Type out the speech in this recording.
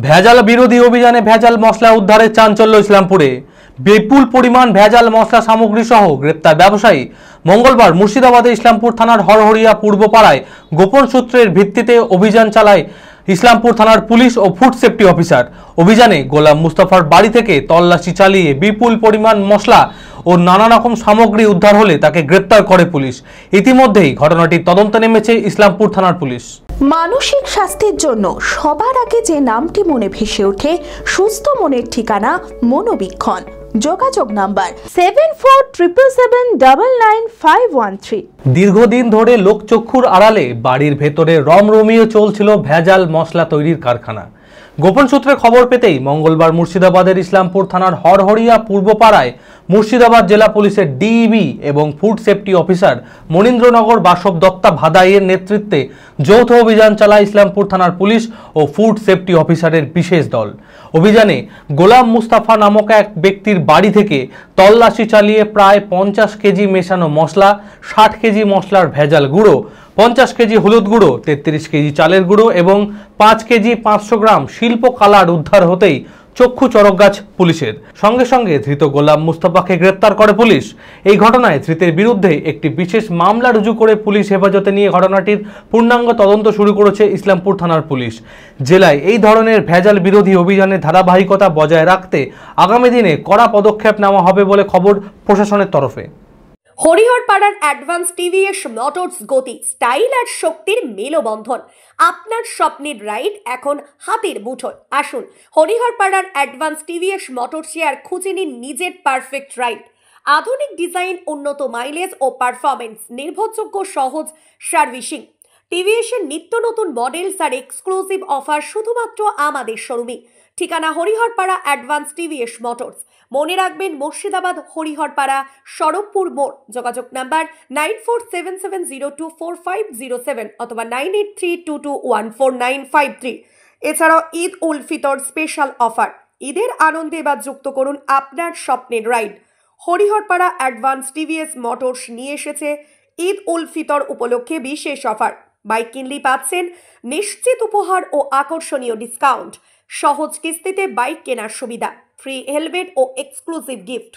ভেজাল বিরোধী অভিযানে ভেজাল মশলা উদ্ধারে চাঞ্চল্য ইসলামপুরে। বিপুল পরিমাণ ভেজাল মশলা সামগ্রী সহ গ্রেপ্তার ব্যবসায়ী। মঙ্গলবার মুর্শিদাবাদে ইসলামপুর থানার হরহরিয়া পূর্বপাড়ায় গোপন সূত্রের ভিত্তিতে অভিযান চালায় ইসলামপুর থানার পুলিশ ও ফুড সেফটি অফিসার। অভিযানে গোলাম মুস্তাফার বাড়ি থেকে তল্লাশি চালিয়ে বিপুল পরিমাণ মশলা ও নানা রকম সামগ্রী উদ্ধার হলে তাকে গ্রেপ্তার করে পুলিশ। ইতিমধ্যেই ঘটনাটির তদন্তে নেমেছে ইসলামপুর থানার পুলিশ। মানসিক স্বাস্থ্যের জন্য সবার আগে যে নামটি মনে ভেসে ওঠে, সুস্থ মনের ঠিকানা মনোবীক্ষণ। যোগাযোগ নাম্বার 7477799513। দীর্ঘদিন ধরে লোকচক্ষুর আড়ালে বাড়ির ভেতরে রমরমিয়ে চলছিল ভেজাল মশলা তৈরির কারখানা। গোপন সূত্রে খবর পেতেই মঙ্গলবার মুর্শিদাবাদের ইসলামপুর থানার হরহরিয়া পূর্বপাড়ায় মুর্শিদাবাদ জেলা পুলিশের ডিইবি এবং food safety officer Manindranagar Basava Datta ভাদাইয়ের নেতৃত্বে যৌথ অভিযান চালায় ইসলামপুর থানার পুলিশ ও ফুড সেফটি অফিসারের বিশেষ দল। অভিযানে গোলাম মুস্তাফা নামক এক ব্যক্তির বাড়ি থেকে তল্লাশি চালিয়ে প্রায় 50 কেজি মেশানো মশলা, 60 কেজি মশলার ভেজাল গুঁড়ো, 50 কেজি হলুদ গুঁড়ো, 33 কেজি চালের গুঁড়ো এবং 5 কেজি 500 গ্রাম শিল্প কালার উদ্ধার হতেই চক্ষু চড়ক গাছ পুলিশের। সঙ্গে সঙ্গে ধৃত গোলাম মুস্তাফাকে গ্রেপ্তার করে পুলিশ। এই ঘটনায় ধৃতের বিরুদ্ধে একটি বিশেষ মামলা রুজু করে পুলিশ হেফাজতে নিয়ে ঘটনাটির পূর্ণাঙ্গ তদন্ত শুরু করেছে ইসলামপুর থানার পুলিশ। জেলায় এই ধরনের ভেজাল বিরোধী অভিযানের ধারাবাহিকতা বজায় রাখতে আগামী দিনে কড়া পদক্ষেপ নেওয়া হবে বলে খবর প্রশাসনের তরফে। হরিহরপাড়ার অ্যাডভান্স টিভিএস মোটরস, গতি, স্টাইল আর শক্তির মেলবন্ধন। আপনার স্বপ্নের রাইড এখন হাতের মুঠোয়। আসুন হরিহরপাড়ার অ্যাডভান্স টিভিএস মোটরসে আর খুঁজে নিন নিজের পারফেক্ট রাইড। আধুনিক ডিজাইন, উন্নত মাইলেজ ও পারফরমেন্স, নির্ভরযোগ্য সহজ সার্ভিসিং। টিভিএসের নিত্য নতুন মডেলস আর এক্সক্লুসিভ অফার শুধুমাত্র আমাদের শোরুমে। ঠিকানা হরিহরপাড়া অ্যাডভান্স টিভিএস মোটরস। মনে রাখবেন, মুর্শিদাবাদ হরিহরপাড়া সড়কপুর মোড়। যোগাযোগ নাম্বার 9477024507 অথবা 9832214953। এছাড়াও ঈদ উল ফিতর স্পেশাল অফার। ঈদের আনন্দে এবার যুক্ত করুন আপনার স্বপ্নের ride. Hariharpara advance TVS motors নিয়ে এসেছে ঈদ উল ফিতর উপলক্ষে বিশেষ অফার। বাইক কিনলেই পাচ্ছেন নিশ্চিত উপহার ও আকর্ষণীয় ডিসকাউন্ট। সহজ কিস্তিতে বাইক কেনার সুবিধা, ফ্রি হেলমেট ও এক্সক্লুসিভ গিফট।